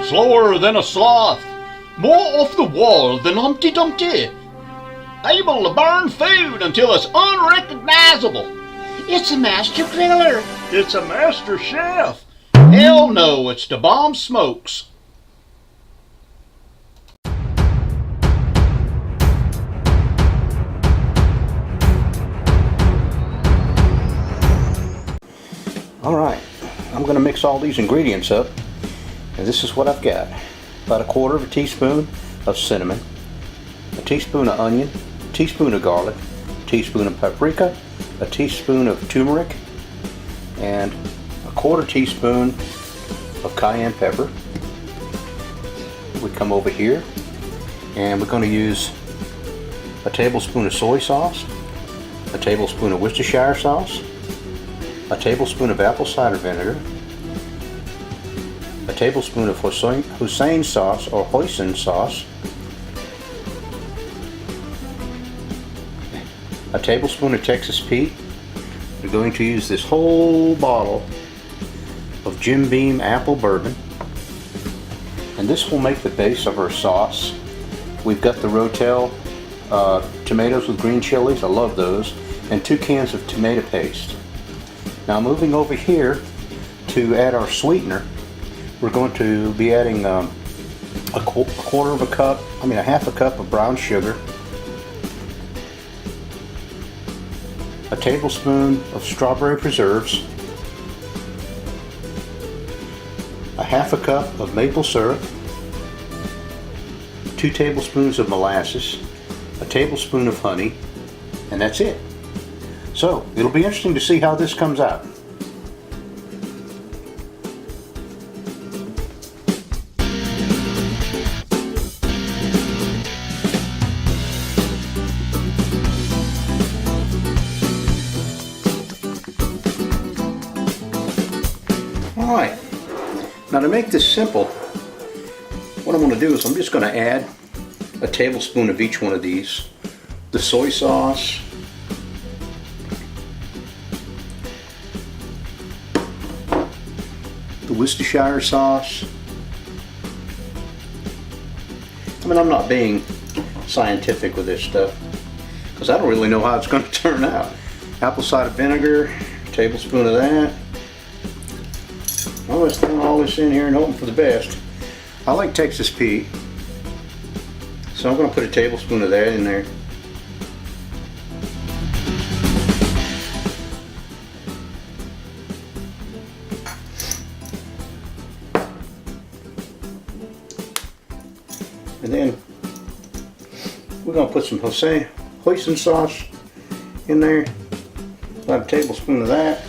slower than a sloth, more off the wall than Humpty Dumpty, able to burn food until it's unrecognizable. It's a master griller. It's a master chef. Hell no, it's the bomb smokes. Alright, I'm going to mix all these ingredients up, and this is what I've got. About 1/4 teaspoon of cinnamon, a teaspoon of onion, a teaspoon of garlic, a teaspoon of paprika, a teaspoon of turmeric, and 1/4 teaspoon of cayenne pepper. We come over here and we're going to use a tablespoon of soy sauce, a tablespoon of Worcestershire sauce, a tablespoon of apple cider vinegar, a tablespoon of Hussein sauce or hoisin sauce, a tablespoon of Texas Pete. We're going to use this whole bottle of Jim Beam apple bourbon, and this will make the base of our sauce. We've got the Rotel tomatoes with green chilies, I love those, and 2 cans of tomato paste. Now moving over here to add our sweetener, we're going to be adding a half a cup of brown sugar, a tablespoon of strawberry preserves, a half a cup of maple syrup, 2 tablespoons of molasses, a tablespoon of honey, and that's it. So it'll be interesting to see how this comes out. Alright, now to make this simple, what I'm going to do is I'm just going to add a tablespoon of each one of these. The soy sauce, the Worcestershire sauce. I mean, I'm not being scientific with this stuff because I don't really know how it's going to turn out. Apple cider vinegar, a tablespoon of that. Well, let's throw all this in here and hoping for the best. I like Texas Pete, so I'm going to put a tablespoon of that in there. And then we're going to put some hoisin sauce in there, about a tablespoon of that.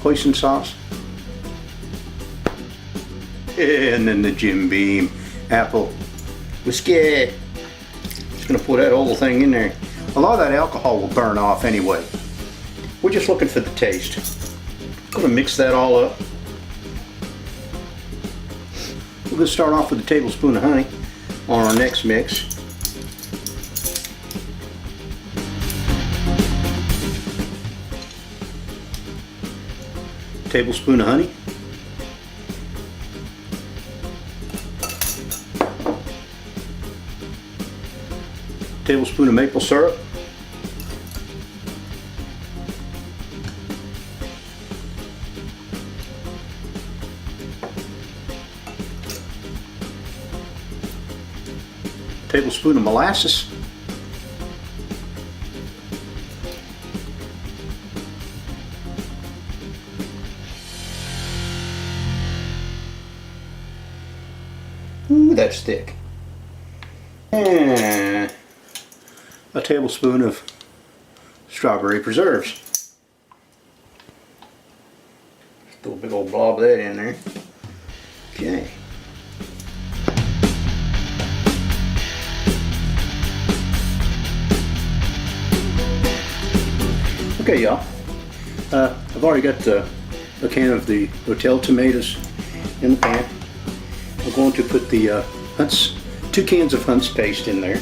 Hoisin sauce, and then the Jim Beam apple whiskey. Just going to put that whole thing in there. A lot of that alcohol will burn off anyway. We're just looking for the taste. I'm going to mix that all up. We're going to start off with a tablespoon of honey on our next mix. Tablespoon of honey, tablespoon of maple syrup, tablespoon of molasses, ooh, that's thick, and a tablespoon of strawberry preserves. Just throw a big old blob of that in there. Okay. Okay, y'all. I've already got a can of the Rotel tomatoes in the pan. I'm going to put the 2 cans of Hunt's paste in there.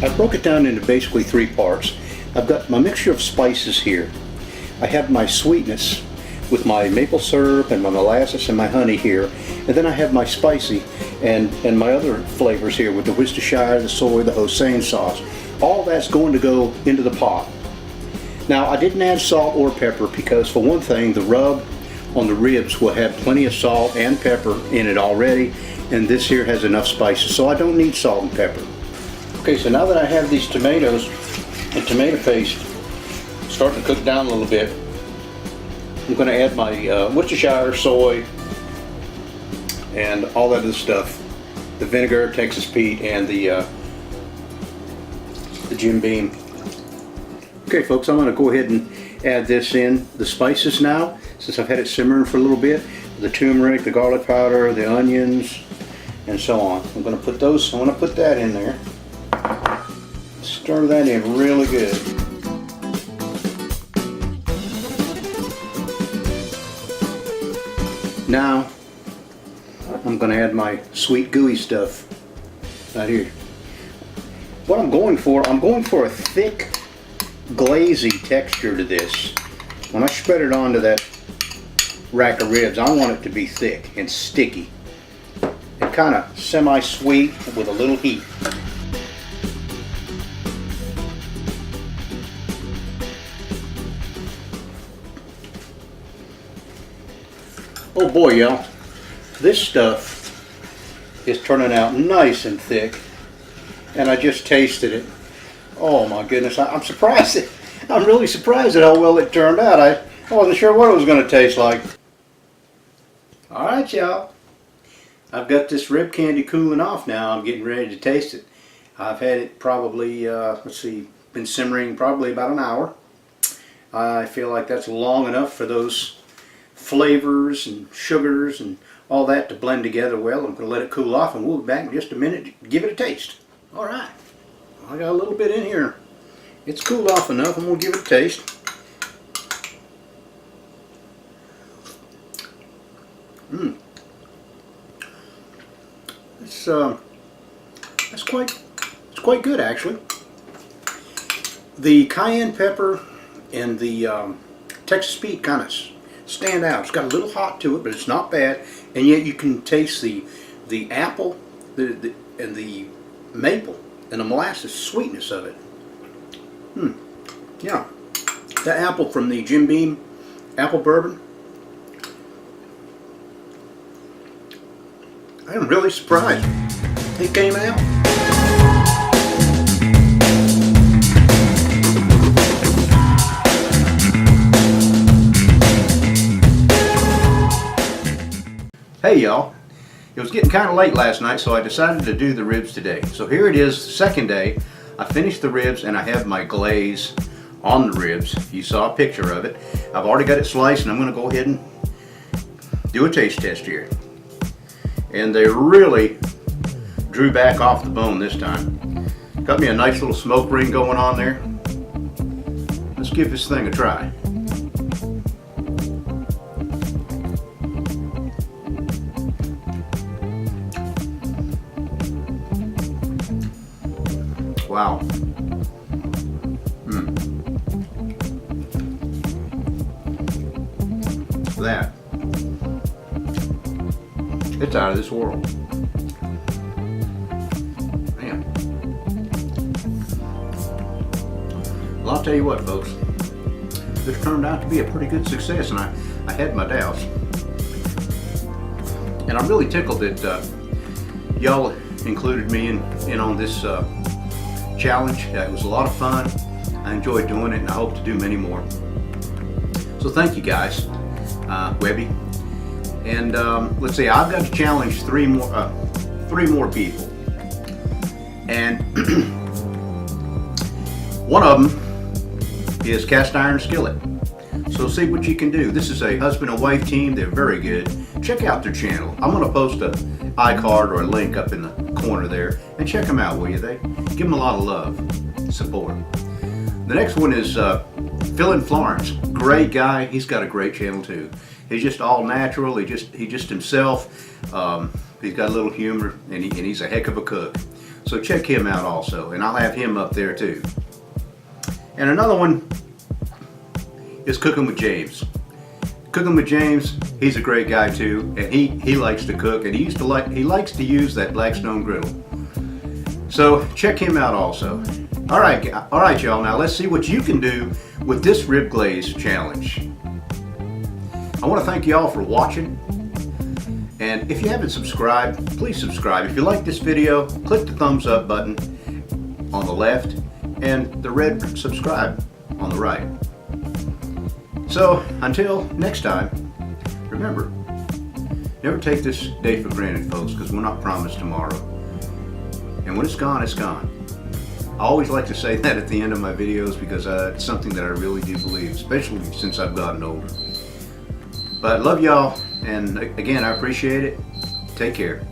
I broke it down into basically three parts. I've got my mixture of spices here. I have my sweetness with my maple syrup and my molasses and my honey here. And then I have my spicy and my other flavors here with the Worcestershire, the soy, the Hossein sauce. All that's going to go into the pot. Now, I didn't add salt or pepper because, for one thing, the rub on the ribs will have plenty of salt and pepper in it already, and this here has enough spices, so I don't need salt and pepper. Okay, so now that I have these tomatoes and tomato paste starting to cook down a little bit, I'm going to add my Worcestershire, soy, and all that other stuff. The vinegar, Texas Pete, and the Jim Beam. Okay folks, I'm going to go ahead and add this in, the spices now, since I've had it simmering for a little bit. The turmeric, the garlic powder, the onions, and so on. I'm going to put those, I want to put that in there. Stir that in really good. Now, I'm going to add my sweet gooey stuff right here. What I'm going for a thick, glazy texture to this. When I spread it onto that rack of ribs, I want it to be thick and sticky and kind of semi-sweet with a little heat. Oh boy, y'all, this stuff is turning out nice and thick, and I just tasted it. Oh my goodness, I'm surprised. I'm really surprised at how well it turned out. I wasn't sure what it was going to taste like. Alright y'all, I've got this rib candy cooling off now. I'm getting ready to taste it. I've had it probably, been simmering probably about an hour. I feel like that's long enough for those flavors and sugars and all that to blend together well. I'm going to let it cool off, and we'll be back in just a minute to give it a taste. Alright, I got a little bit in here. It's cooled off enough, and we'll give it a taste. It's quite good actually. The cayenne pepper and the Texas Pete kind of stand out. It's got a little hot to it, but it's not bad, and yet you can taste the apple and the maple and the molasses sweetness of it. Yeah, the apple from the Jim Beam apple bourbon. I am really surprised it came out. Hey y'all, it was getting kind of late last night, so I decided to do the ribs today. So here it is, the second day. I finished the ribs and I have my glaze on the ribs. You saw a picture of it. I've already got it sliced, and I'm going to go ahead and do a taste test here. And they really drew back off the bone this time. Got me a nice little smoke ring going on there. Let's give this thing a try. Wow. That. It's out of this world. Man. Well, I'll tell you what, folks. This turned out to be a pretty good success, and I had my doubts. And I'm really tickled that y'all included me in on this challenge. It was a lot of fun. I enjoyed doing it, and I hope to do many more. So thank you guys, Webby. And let's see, I've got to challenge three more people, and one of them is Cast Iron Skillet. So see what you can do. This is a husband and wife team. They're very good. Check out their channel. I'm going to post an iCard or a link up in the corner there, and check them out, will you? They give them a lot of love, support. The next one is Phil in Florence. Great guy. He's got a great channel too. He's just all natural. He just himself. He's got a little humor, and he's a heck of a cook. So check him out also, and I'll have him up there too. And another one is Cooking with James. Cooking with James, he's a great guy too, and he likes to cook, and he likes to use that Blackstone griddle. So check him out also. All right, y'all. Now let's see what you can do with this rib glaze challenge. I want to thank y'all for watching, and if you haven't subscribed, please subscribe. If you like this video, click the thumbs up button on the left and the red subscribe on the right. So until next time, remember, never take this day for granted, folks, because we're not promised tomorrow. And when it's gone, it's gone. I always like to say that at the end of my videos because it's something that I really do believe, especially since I've gotten older. But I love y'all, and again, I appreciate it. Take care.